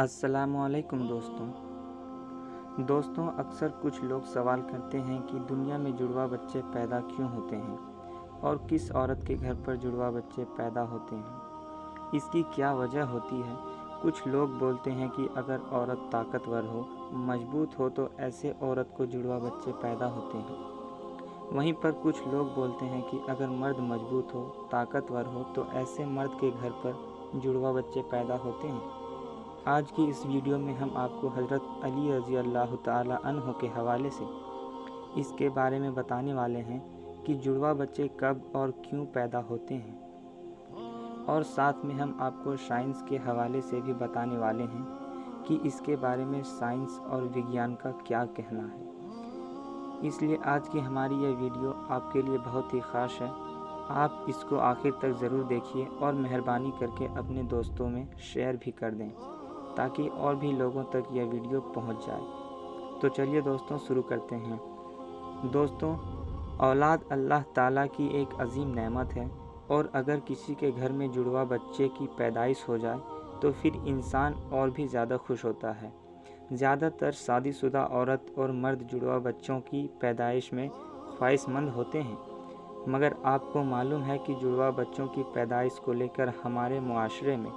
अस्सलामुअलैकुम दोस्तों अक्सर कुछ लोग सवाल करते हैं कि दुनिया में जुड़वा बच्चे पैदा क्यों होते हैं और किस औरत के घर पर जुड़वा बच्चे पैदा होते हैं, इसकी क्या वजह होती है। कुछ लोग बोलते हैं कि अगर औरत ताकतवर हो, मजबूत हो तो ऐसे औरत को जुड़वा बच्चे पैदा होते हैं। वहीं पर कुछ लोग बोलते हैं कि अगर मर्द मजबूत हो, ताकतवर हो तो ऐसे मर्द के घर पर जुड़वा बच्चे पैदा होते हैं। आज की इस वीडियो में हम आपको हज़रत अली रज़ी अल्लाह ताला अन्हो के हवाले से इसके बारे में बताने वाले हैं कि जुड़वा बच्चे कब और क्यों पैदा होते हैं, और साथ में हम आपको साइंस के हवाले से भी बताने वाले हैं कि इसके बारे में साइंस और विज्ञान का क्या कहना है। इसलिए आज की हमारी यह वीडियो आपके लिए बहुत ही ख़ास है। आप इसको आखिर तक ज़रूर देखिए और मेहरबानी करके अपने दोस्तों में शेयर भी कर दें ताकि और भी लोगों तक यह वीडियो पहुंच जाए। तो चलिए दोस्तों शुरू करते हैं। दोस्तों, औलाद अल्लाह ताला की एक अजीम नेमत है और अगर किसी के घर में जुड़वा बच्चे की पैदाइश हो जाए तो फिर इंसान और भी ज़्यादा खुश होता है। ज़्यादातर शादीशुदा औरत और मर्द जुड़वा बच्चों की पैदाइश में ख्वाहिशमंद होते हैं, मगर आपको मालूम है कि जुड़वा बच्चों की पैदाइश को लेकर हमारे मुआशरे में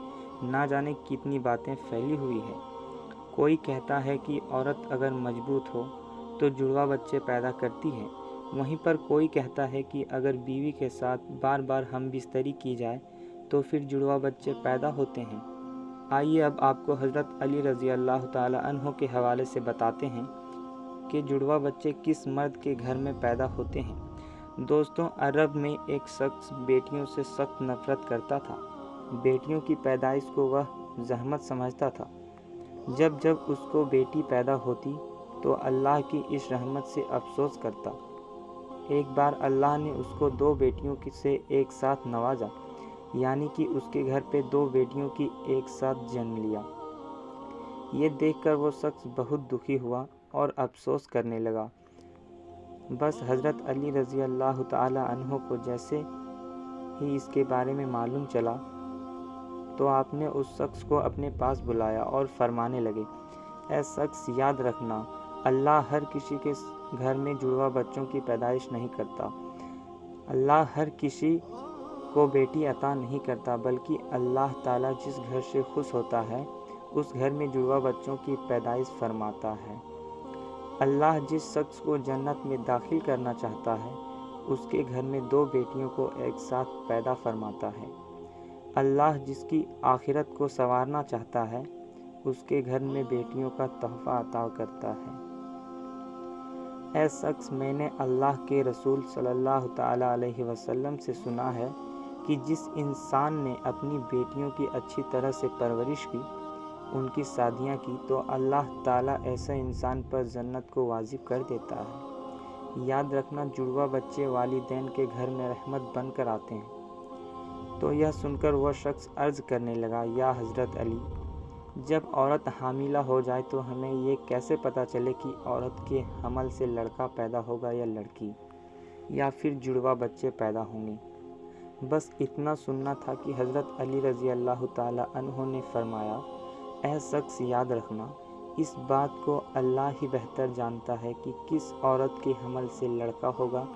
ना जाने कितनी बातें फैली हुई है। कोई कहता है कि औरत अगर मजबूत हो तो जुड़वा बच्चे पैदा करती है, वहीं पर कोई कहता है कि अगर बीवी के साथ बार बार हम बिस्तरी की जाए तो फिर जुड़वा बच्चे पैदा होते हैं। आइए अब आपको हज़रत अली रज़ी अल्लाह ताला अन्हो के हवाले से बताते हैं कि जुड़वा बच्चे किस मर्द के घर में पैदा होते हैं। दोस्तों, अरब में एक शख्स बेटियों से सख्त नफरत करता था। बेटियों की पैदाइश को वह जहमत समझता था। जब जब उसको बेटी पैदा होती तो अल्लाह की इस रहमत से अफसोस करता। एक बार अल्लाह ने उसको 2 बेटियों से एक साथ नवाजा, यानी कि उसके घर पे 2 बेटियों की एक साथ जन्म लिया। ये देखकर वो शख्स बहुत दुखी हुआ और अफसोस करने लगा। बस हज़रत अली रज़ी अल्लाह ताला अन्हो को जैसे ही इसके बारे में मालूम चला तो आपने उस शख्स को अपने पास बुलाया और फरमाने लगे, ऐ शख्स, याद रखना, अल्लाह हर किसी के घर में जुड़वा बच्चों की पैदाइश नहीं करता। अल्लाह हर किसी को बेटी अता नहीं करता, बल्कि अल्लाह ताला जिस घर से खुश होता है उस घर में जुड़वा बच्चों की पैदाइश फरमाता है। अल्लाह जिस शख्स को जन्नत में दाखिल करना चाहता है उसके घर में 2 बेटियों को एक साथ पैदा फरमाता है। अल्लाह जिसकी आखिरत को संवारना चाहता है उसके घर में बेटियों का तोहफा अता करता है। ऐ शख्स, मैंने अल्लाह के रसूल सल्लल्लाहु ताला अलैहि वसल्लम से सुना है कि जिस इंसान ने अपनी बेटियों की अच्छी तरह से परवरिश की, उनकी शादियां की, तो अल्लाह ताला ऐसे इंसान पर जन्नत को वाजिब कर देता है। याद रखना, जुड़वा बच्चे वालिदैन के घर में रहमत बनकर आते हैं। तो यह सुनकर वह शख्स अर्ज़ करने लगा, या हज़रत अली, जब औरत हामिला हो जाए तो हमें ये कैसे पता चले कि औरत के हमल से लड़का पैदा होगा या लड़की, या फिर जुड़वा बच्चे पैदा होंगे। बस इतना सुनना था कि हज़रत अली रज़ी अल्लाह ताला अन्हो ने फरमाया, ऐ शख्स, याद रखना, इस बात को अल्लाह ही बेहतर जानता है कि किस औरत के हमल से लड़का होगा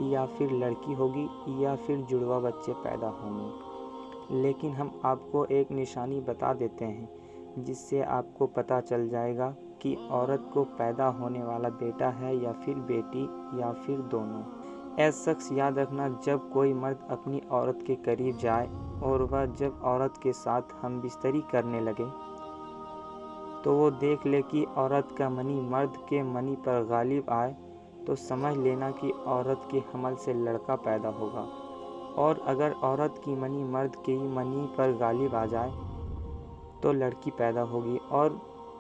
या फिर लड़की होगी या फिर जुड़वा बच्चे पैदा होंगे। लेकिन हम आपको एक निशानी बता देते हैं जिससे आपको पता चल जाएगा कि औरत को पैदा होने वाला बेटा है या फिर बेटी या फिर दोनों। ऐसा शख्स, याद रखना, जब कोई मर्द अपनी औरत के करीब जाए और वह जब औरत के साथ हम बिस्तरी करने लगे तो वो देख ले कि औरत का मनी मर्द के मनी पर गालिब आए तो समझ लेना कि औरत के हमल से लड़का पैदा होगा, और अगर औरत की मनी मर्द के मनी पर गालिब आ जाए तो लड़की पैदा होगी, और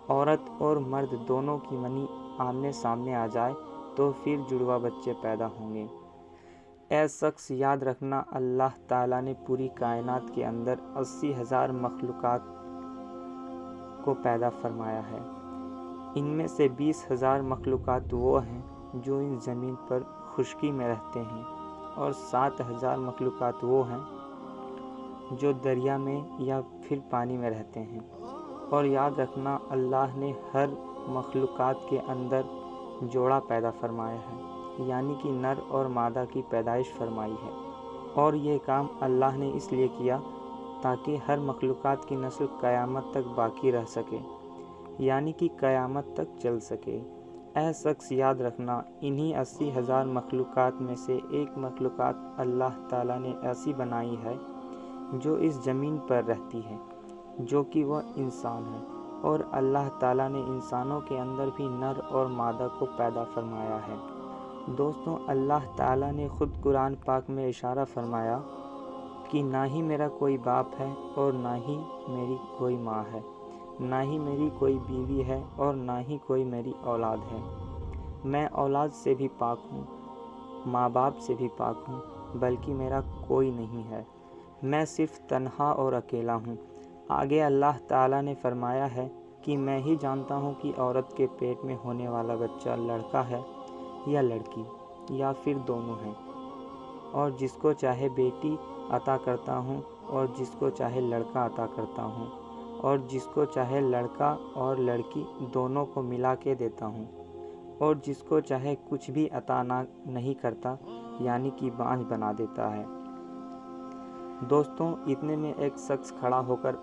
औरत और मर्द दोनों की मनी आमने सामने आ जाए तो फिर जुड़वा बच्चे पैदा होंगे। ऐ शख्स, याद रखना, अल्लाह ताला ने पूरी कायनात के अंदर 80,000 मखलूक़ात को पैदा फरमाया है। इनमें से 20,000 मखलूक़ात वो हैं जो इन ज़मीन पर खुश्की में रहते हैं, और 7,000 मखलूक़ात वो हैं जो दरिया में या फिर पानी में रहते हैं, اور یاد رکھنا اللہ نے ہر مخلوقات کے اندر جوڑا پیدا فرمایا ہے، یعنی کہ نر اور مادہ کی پیدائش فرمائی ہے، اور یہ کام اللہ نے اس لیے کیا تاکہ ہر مخلوقات کی نسل قیامت تک باقی رہ سکے، یعنی کہ قیامت تک چل سکے۔ اے شخص یاد رکھنا، انہی 80,000 مخلوقات میں سے ایک مخلوقات اللہ تعالیٰ نے ایسی بنائی ہے جو اس زمین پر رہتی ہے، جو کہ وہ انسان ہے، اور اللہ تعالیٰ نے انسانوں کے اندر بھی نر اور مادہ کو پیدا فرمایا ہے۔ دوستوں، اللہ تعالیٰ نے خود قرآن پاک میں اشارہ فرمایا کہ نہ ہی میرا کوئی باپ ہے اور نہ ہی میری کوئی ماں ہے، نہ ہی میری کوئی بیوی ہے اور نہ ہی کوئی میری اولاد ہے۔ میں اولاد سے بھی پاک ہوں، ماں باپ سے بھی پاک ہوں، بلکہ میرا کوئی نہیں ہے، میں صرف تنہا اور اکیلا ہوں۔ آگے اللہ تعالیٰ نے فرمایا ہے کہ میں ہی جانتا ہوں کہ عورت کے پیٹ میں ہونے والا بچہ لڑکا ہے یا لڑکی یا پھر دونوں ہیں، اور جس کو چاہے بیٹی عطا کرتا ہوں اور جس کو چاہے لڑکا عطا کرتا ہوں، اور جس کو چاہے لڑکا اور لڑکی دونوں کو ملا کے دیتا ہوں، اور جس کو چاہے کچھ بھی عطا نہیں کرتا، یعنی کہ بانجھ بنا دیتا ہے۔ دوستوں، اتنے میں ایک شخص کھڑا ہو کر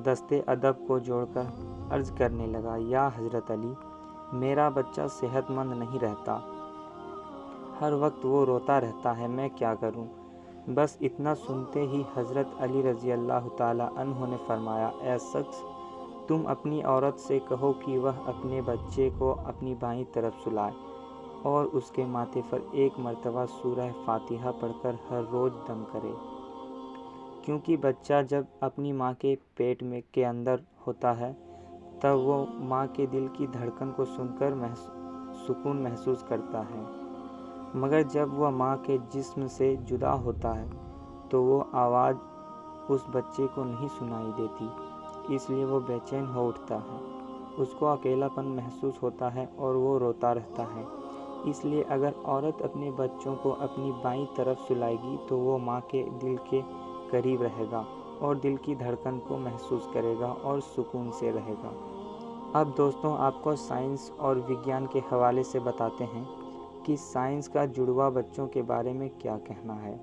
دستے ادب کو جوڑ کر عرض کرنے لگا، یا حضرت علی، میرا بچہ صحت مند نہیں رہتا، ہر وقت وہ روتا رہتا ہے، میں کیا کروں؟ بس اتنا سنتے ہی حضرت علی رضی اللہ تعالیٰ عنہ نے فرمایا، اے شخص، تم اپنی عورت سے کہو کہ وہ اپنے بچے کو اپنی بائیں طرف سلائے اور اس کے ماتھے پر ایک مرتبہ سورہ فاتحہ پڑھ کر ہر روز دم کرے، کیونکہ بچہ جب اپنی ماں کے پیٹ میں کے اندر ہوتا ہے تب وہ ماں کے دل کی دھڑکن کو سن کر سکون محسوس کرتا ہے، مگر جب وہ ماں کے جسم سے جدا ہوتا ہے تو وہ آواز اس بچے کو نہیں سنائی دیتی، اس لیے وہ بے چین ہو اٹھتا ہے، اس کو اکیلا پن محسوس ہوتا ہے اور وہ روتا رہتا ہے۔ اس لیے اگر عورت اپنے بچوں کو اپنی بائیں طرف سلائے گی تو وہ ماں کے دل کے قریب رہے گا اور دل کی دھڑکن کو محسوس کرے گا اور سکون سے رہے گا۔ اب دوستوں، آپ کو سائنس اور وگیان کے حوالے سے بتاتے ہیں کہ سائنس کا جڑواں بچوں کے بارے میں کیا کہنا ہے،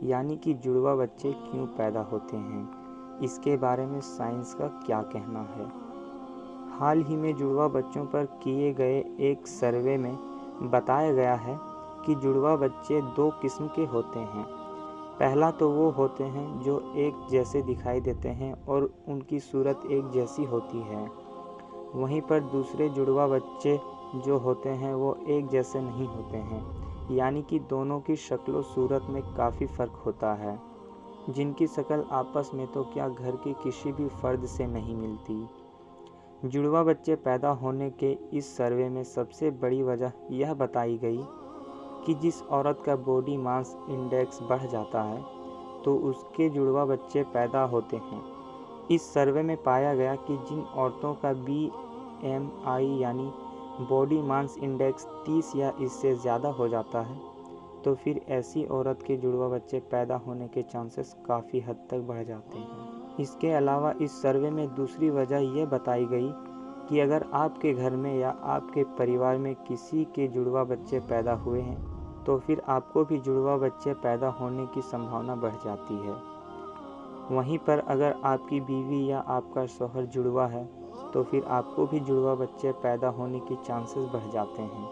یعنی کہ جڑواں بچے کیوں پیدا ہوتے ہیں، اس کے بارے میں سائنس کا کیا کہنا ہے۔ حال ہی میں جڑواں بچوں پر کیے گئے ایک سروے میں بتایا گیا ہے کہ جڑواں بچے 2 قسم کے ہوتے ہیں۔ پہلا تو وہ ہوتے ہیں جو ایک جیسے دکھائی دیتے ہیں اور ان کی صورت ایک جیسی ہوتی ہے، وہیں پر دوسرے جڑواں بچے جو ہوتے ہیں وہ ایک جیسے نہیں ہوتے ہیں، یعنی کہ دونوں کی شکل و صورت میں کافی فرق ہوتا ہے، جن کی شکل آپس میں تو کیا گھر کے کسی بھی فرد سے نہیں ملتی۔ جڑواں بچے پیدا ہونے کے اس سروے میں سب سے بڑی وجہ یہ بتائی گئی کہ جس عورت کا باڈی ماس انڈیکس بڑھ جاتا ہے تو اس کے جڑواں بچے پیدا ہوتے ہیں۔ اس سروے میں پایا گیا کہ جن عورتوں کا BMI یعنی باڈی ماس انڈیکس 30 یا اس سے زیادہ ہو جاتا ہے تو پھر ایسی عورت کے جڑواں بچے پیدا ہونے کے چانسز کافی حد تک بڑھ جاتے ہیں۔ اس کے علاوہ اس سروے میں دوسری وجہ یہ بتائی گئی کہ اگر آپ کے گھر میں یا آپ کے پریوار میں کسی کے جڑواں بچے پیدا ہوئے ہیں تو پھر آپ کو بھی جڑواں بچے پیدا ہونے کی سمبھاونا بڑھ جاتی ہے۔ وہیں پر اگر آپ کی بیوی یا آپ کا شوہر جڑواں ہے تو پھر آپ کو بھی جڑواں بچے پیدا ہونے کی چانسز بڑھ جاتے ہیں۔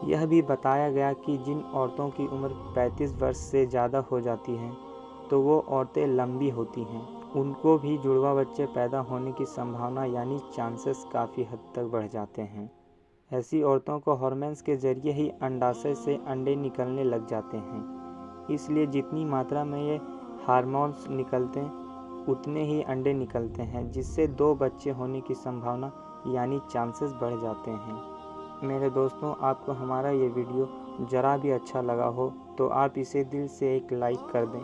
یہ بھی بتایا گیا کہ جن عورتوں کی عمر 35 برس سے زیادہ ہو جاتی ہے تو وہ عورتیں لمبی ہوتی ہیں، ان کو بھی جڑواں بچے پیدا ہونے کی سمبھاونا یعنی چانسز کافی حد تک بڑھ جاتے ہیں۔ ایسی عورتوں کو ہارمونز کے ذریعے ہی انڈاشय سے انڈے نکلنے لگ جاتے ہیں، اس لیے جتنی ماترا میں یہ ہارمونز نکلتے اتنے ہی انڈے نکلتے ہیں، جس سے 2 بچے ہونے کی سمبھاونا یعنی چانسز بڑھ جاتے ہیں۔ میرے دوستوں، آپ کو ہمارا یہ ویڈیو ذرا بھی اچھا لگا ہو تو آپ اسے دل سے ایک لائک کر دیں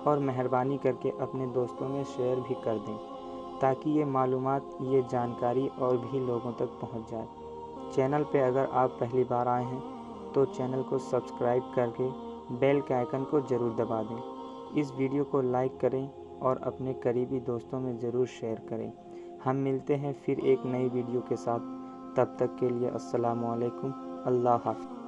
اور مہربانی کر کے اپنے دوستوں میں شیئر بھی کر دیں تاکہ یہ معلومات، یہ جانکاری اور بھی لوگوں تک پہنچ جائے۔ چینل پہ اگر آپ پہلی بار آئے ہیں تو چینل کو سبسکرائب کر کے بیل کے آئیکن کو ضرور دبا دیں، اس ویڈیو کو لائک کریں اور اپنے قریبی دوستوں میں ضرور شیئر کریں۔ ہم ملتے ہیں پھر ایک نئی ویڈیو کے ساتھ، تب تک کے لیے السلام علیکم، اللہ حافظ۔